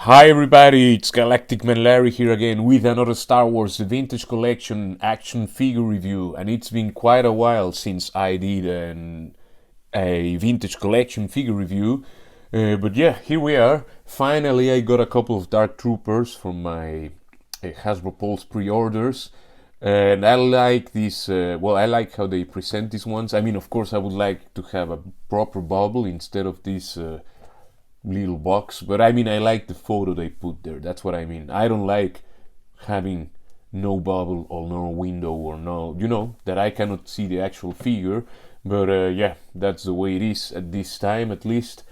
Hi everybody, it's Galactic Man Larry here again with another Star Wars The Vintage Collection action figure review, and it's been quite a while since I did a Vintage Collection figure review, but yeah, here we are. Finally I got a couple of Dark Troopers from my Hasbro Pulse pre-orders, and I like this, I like how they present these ones. I mean, of course I would like to have a proper bubble instead of this little box, but I mean I like the photo they put there. That's what I mean. I don't like having no bubble or no window or no, that I cannot see the actual figure, but yeah, that's the way it is at this time, at least.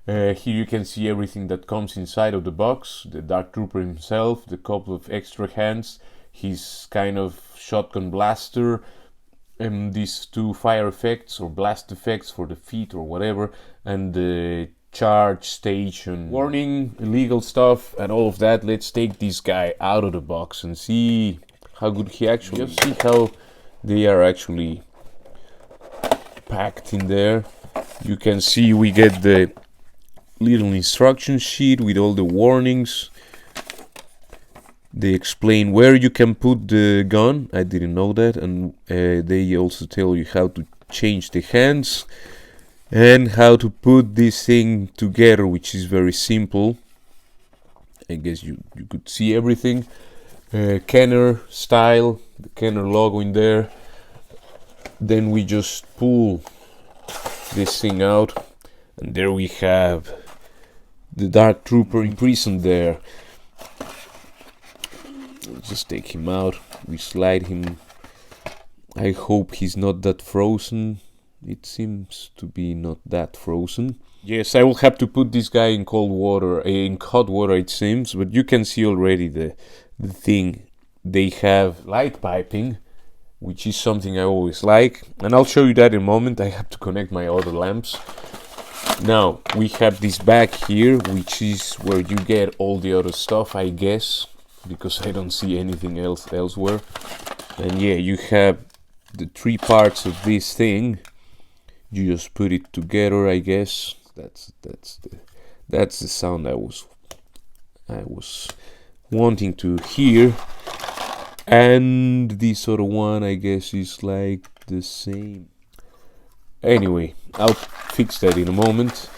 Here you can see everything that comes inside of the box: the Dark Trooper himself, the couple of extra hands, his kind of shotgun blaster, and these two fire effects or blast effects for the feet or whatever, and the charge station warning, illegal stuff, and all of that. Let's take this guy out of the box and see how good he actually is. See how they are actually packed in there. You can see we get the little instruction sheet with all the warnings. They explain where you can put the gun. I didn't know that. And they also tell you how to change the hands and how to put this thing together, which is very simple. I guess you could see everything. Kenner style, the Kenner logo in there. Then we just pull this thing out, and there we have the Dark Trooper imprisoned there. Let's just take him out. We slide him. I hope he's not that frozen. It seems to be not that frozen. Yes, I will have to put this guy in cold water, in hot water it seems, but you can see already the thing. They have light piping, which is something I always like, and I'll show you that in a moment. I have to connect my other lamps. Now, we have this bag here, which is where you get all the other stuff, I guess, because I don't see anything else elsewhere. And yeah, you have the three parts of this thing. You just put it together, I guess. That's the sound I was wanting to hear. And this other one, I guess, is like the same. Anyway, I'll fix that in a moment.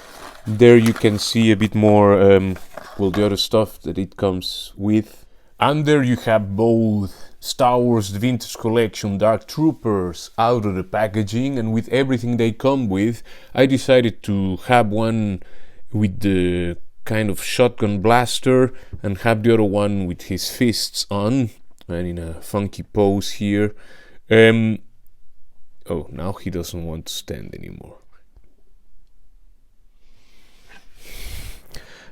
There you can see a bit more, the other stuff that it comes with. And there you have both Star Wars The Vintage Collection Dark Troopers out of the packaging, and with everything they come with. I decided to have one with the kind of shotgun blaster and have the other one with his fists on and in a funky pose here. Oh, now he doesn't want to stand anymore.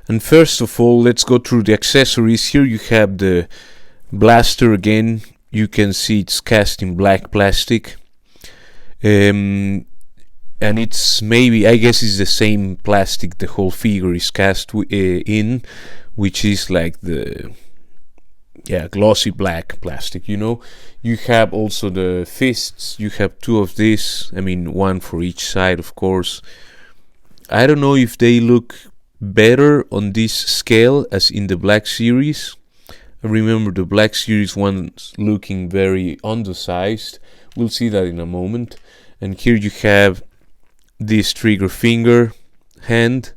And first of all, let's go through the accessories. Here you have the blaster again. You can see it's cast in black plastic. And it's maybe, I guess it's the same plastic the whole figure is cast in, which is like the glossy black plastic, You have also the fists. You have two of these. I mean, one for each side, of course. I don't know if they look better on this scale as in the Black Series. I remember the Black Series one's looking very undersized. We'll see that in a moment. And here you have this trigger finger hand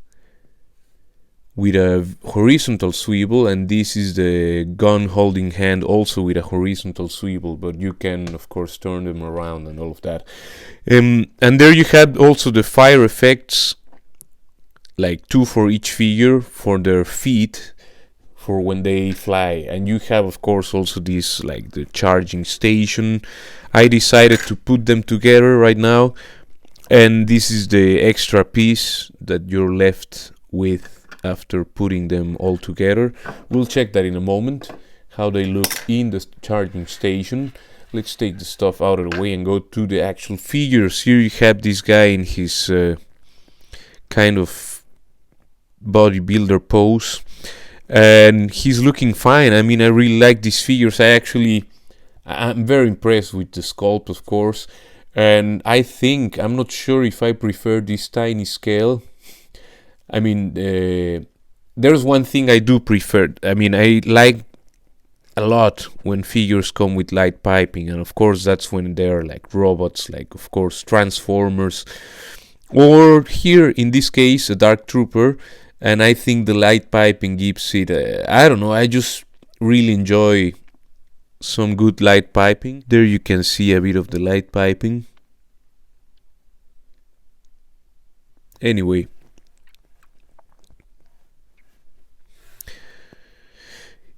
with a horizontal swivel, and this is the gun holding hand also with a horizontal swivel, but you can of course turn them around and all of that. And there you have also the fire effects, like two for each figure for their feet for when they fly. And you have of course also this, like the charging station. I decided to put them together right now, and this is the extra piece that you're left with after putting them all together. We'll check that in a moment, how they look in the charging station. Let's take the stuff out of the way and go to the actual figures. Here you have this guy in his kind of bodybuilder pose, and he's looking fine. I mean, I really like these figures. I'm very impressed with the sculpt, of course, and I'm not sure if I prefer this tiny scale. I mean, there's one thing I do prefer. I mean, I like a lot when figures come with light piping, and of course that's when they're like robots, like of course Transformers, or here in this case a Dark Trooper. And I think the light piping gives it I don't know, I just really enjoy some good light piping. There you can see a bit of the light piping. Anyway,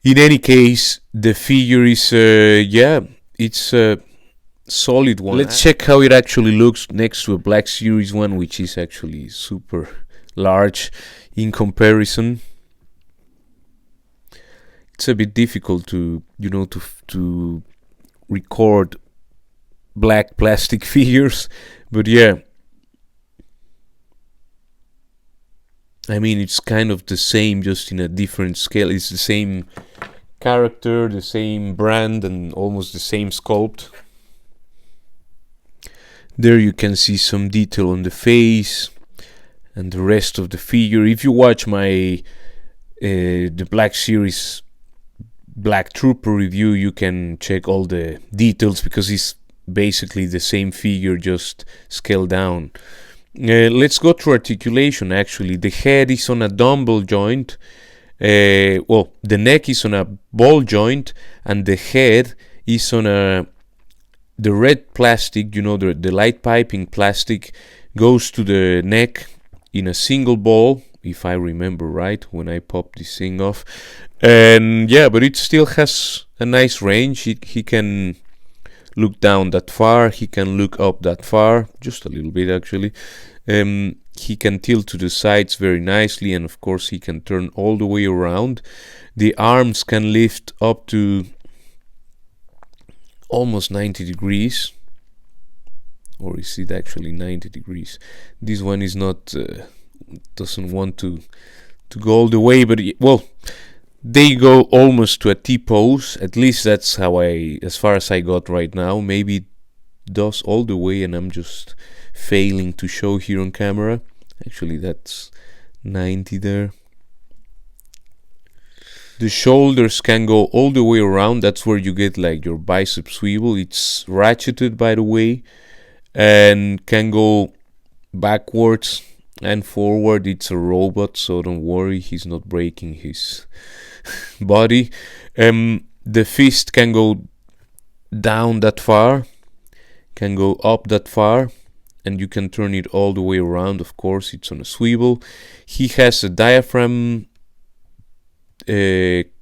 in any case, the figure is yeah, it's a solid one. Let's check how it actually looks next to a Black Series one, which is actually super large in comparison. It's a bit difficult to, you know, to record black plastic figures, but yeah, I mean, it's kind of the same, just in a different scale. It's the same character, the same brand, and almost the same sculpt. There you can see some detail on the face and the rest of the figure. If you watch my the Black Series Black Trooper review, you can check all the details, because it's basically the same figure, just scaled down. Let's go through articulation. Actually, the head is on a dumbbell joint. Well, the neck is on a ball joint, and the head is on the red plastic. You know, the light piping plastic goes to the neck in a single ball, if I remember right, when I popped this thing off. And yeah, but it still has a nice range. He can look down that far, he can look up that far, just a little bit actually. He can tilt to the sides very nicely, and of course he can turn all the way around. The arms can lift up to almost 90 degrees, or is it actually 90 degrees? This one is not doesn't want to go all the way, but well, they go almost to a T-pose. At least that's how as far as I got right now. Maybe it does all the way and I'm just failing to show here on camera. Actually, that's 90 there. The shoulders can go all the way around. That's where you get like your bicep swivel. It's ratcheted, by the way, and can go backwards and forward. It's a robot, so don't worry, he's not breaking his body. The fist can go down that far, can go up that far, and you can turn it all the way around. Of course, it's on a swivel. He has a diaphragm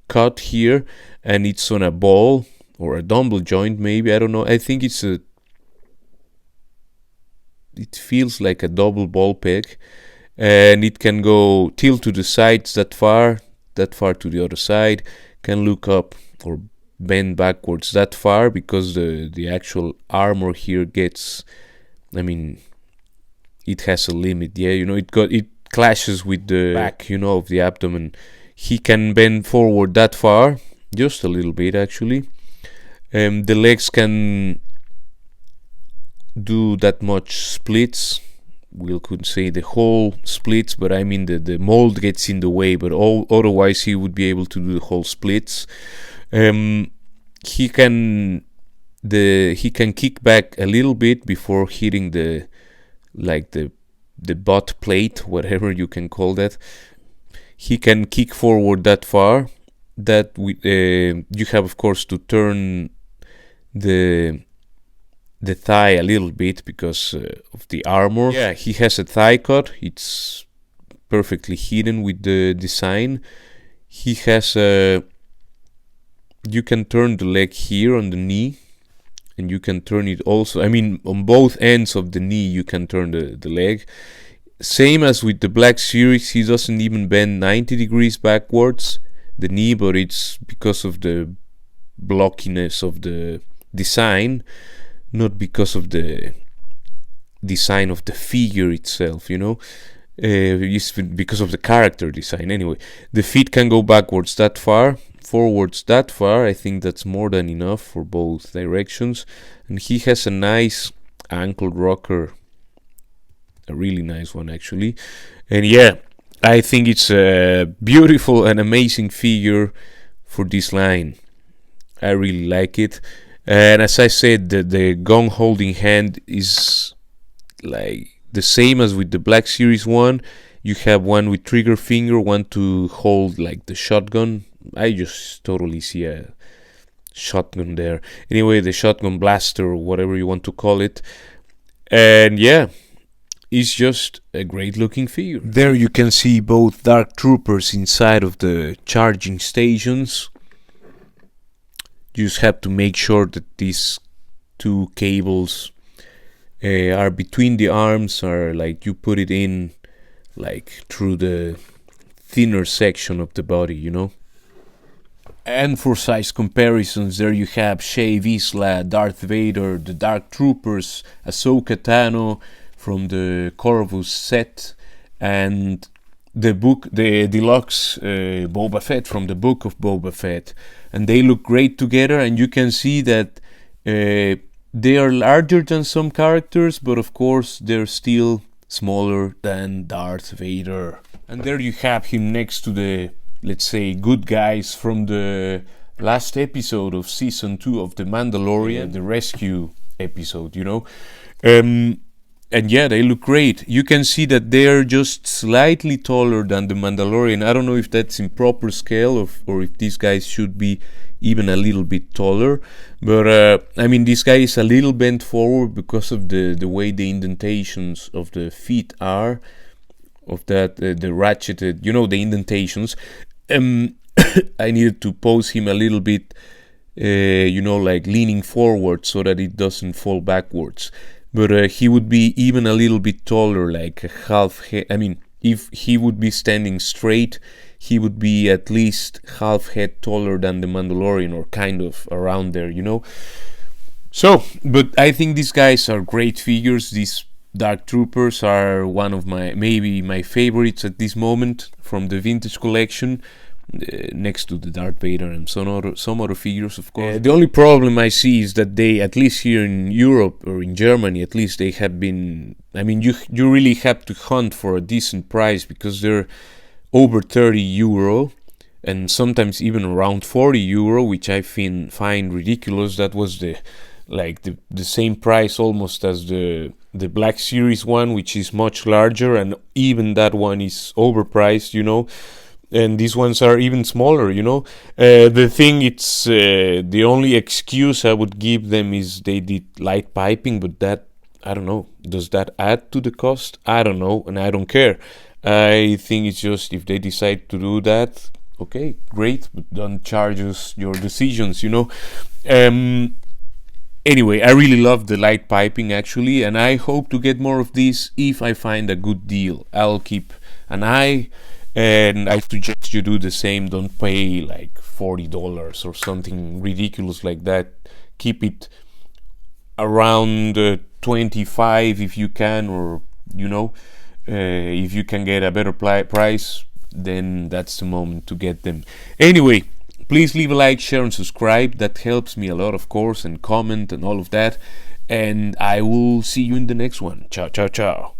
cut here, and it's on a ball or a dumbbell joint, maybe, I don't know. I think it feels like a double ball peg, and it can go tilt to the sides that far to the other side, can look up or bend backwards that far, because the actual armor here gets, I mean, it has a limit. Yeah, you know, it clashes with the back, you know, of the abdomen. He can bend forward that far, just a little bit actually. The legs can do that much splits. We could say the whole splits, but I mean the mold gets in the way, but otherwise he would be able to do the whole splits. He can kick back a little bit before hitting the butt plate, whatever you can call that. He can kick forward that far. That you have, of course, to turn the thigh a little bit because of the armor. Yeah, he has a thigh cut. It's perfectly hidden with the design. He has you can turn the leg here on the knee, and you can turn it also, I mean, on both ends of the knee you can turn the leg. Same as with the Black Series, he doesn't even bend 90 degrees backwards, the knee, but it's because of the blockiness of the design, not because of the design of the figure itself, you know. It's because of the character design. Anyway, the feet can go backwards that far, forwards that far. I think that's more than enough for both directions. And he has a nice ankle rocker, a really nice one actually. And yeah, I think it's a beautiful and amazing figure for this line. I really like it. And as I said, the gun holding hand is like the same as with the Black Series one. You have one with trigger finger, one to hold like the shotgun. I just totally see a shotgun there. Anyway, the shotgun blaster, or whatever you want to call it. And yeah, it's just a great looking figure. There you can see both Dark Troopers inside of the charging stations. You just have to make sure that these two cables are between the arms, or like you put it in like through the thinner section of the body, you know. And for size comparisons, there you have Shae Vizsla, Darth Vader, the Dark Troopers, Ahsoka Tano from the Corvus set, and the deluxe Boba Fett from the Book of Boba Fett. And they look great together, and you can see that they are larger than some characters, but of course they're still smaller than Darth Vader. And there you have him next to the, let's say, good guys from the last episode of season 2 of The Mandalorian, the rescue episode, you know. And yeah, they look great. You can see that they're just slightly taller than the Mandalorian. I don't know if that's in proper scale or if these guys should be even a little bit taller. But I mean, this guy is a little bent forward because of the way the indentations of the feet are, of that the ratcheted, you know, the indentations. I needed to pose him a little bit, you know, like leaning forward so that it doesn't fall backwards. But he would be even a little bit taller, like a half head. I mean, if he would be standing straight, he would be at least half head taller than the Mandalorian, or kind of around there, you know. So, but I think these guys are great figures. These Dark Troopers are one of maybe my favorites at this moment from the vintage collection. Next to the Darth Vader and some other figures, of course. The only problem I see is that they, at least here in Europe or in Germany, at least they have been. I mean, you really have to hunt for a decent price, because they're over €30 and sometimes even around €40, which I find ridiculous. That was the same price almost as the Black Series one, which is much larger, and even that one is overpriced, you know. And these ones are even smaller, you know. The thing, it's the only excuse I would give them is they did light piping, but that, I don't know, does that add to the cost? I don't know, and I don't care. I think it's just, if they decide to do that, okay, great, but don't charge us your decisions, you know. Anyway, I really love the light piping, actually, and I hope to get more of these if I find a good deal. I'll keep an eye. And I suggest you do the same. Don't pay like $40 or something ridiculous like that. Keep it around 25 if you can, or you know, if you can get a better price, then that's the moment to get them. Anyway, please leave a like, share, and subscribe. That helps me a lot, of course, and comment and all of that. And I will see you in the next one. Ciao, ciao, ciao.